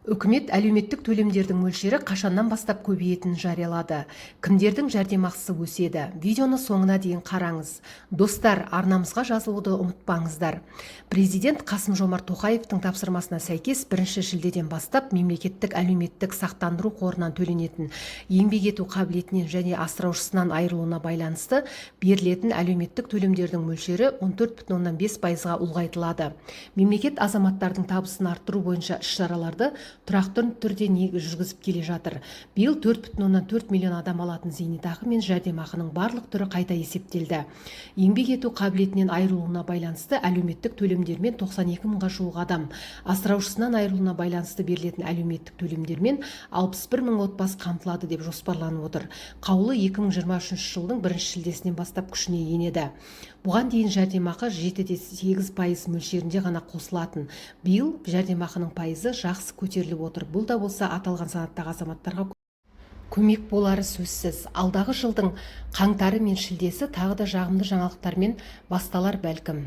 Үкімет әлеуметтік төлемдердің мөлшері қашаннан бастап көбейетінін жариялады. Кімдердің жәрдемақысы өседі? Видеоны соңына дейін қараңыз. Достар, арнамызға жазылуды ұмытпаңыздар. Президент Қасым-Жомарт Тоқаевтың тапсырмасына сәйкес 1 шілдеден бастап мемлекеттік әлеуметтік сақтандыру қорынан төленетін еңбек ету қабілетінен және асыраушысынан айырылуына байланысты берілетін әлеуметтік төлемдердің мөлшері 14,5%-ға ұлғайтылады. Мемлекет азаматтардың табысын арттыру бойынша іс-шараларды тұрақты түрде жүргізіп келе жатыр. Биыл 4,4 миллион адам алатын зейнетақы мен жәрдемақының барлық түрі қайта есептелді. Еңбек ету қабілетінен айырылуына байланысты әлеуметтік төлемдермен 92 мыңға жуық адам, асыраушысынан айырылуына байланысты берілетін әлеуметтік төлемдермен 61 мың отбасы қамтылады деп жоспарланып отыр. Қаулы 2023 жылдың 1 шілдесінен бастап күшіне енеді. Бұған дейін жәрдемақы 7,8% мөлшерінде ғана қосылатын. Биыл жәрдемақының пайызы жақсы көтеріліп отыр. Бұл да болса аталған санаттағы азаматтарға көмек болары сөзсіз. Алдағы жылдың қаңтары мен шілдесі тағы да жағымды жаңалықтармен басталар бәлкім.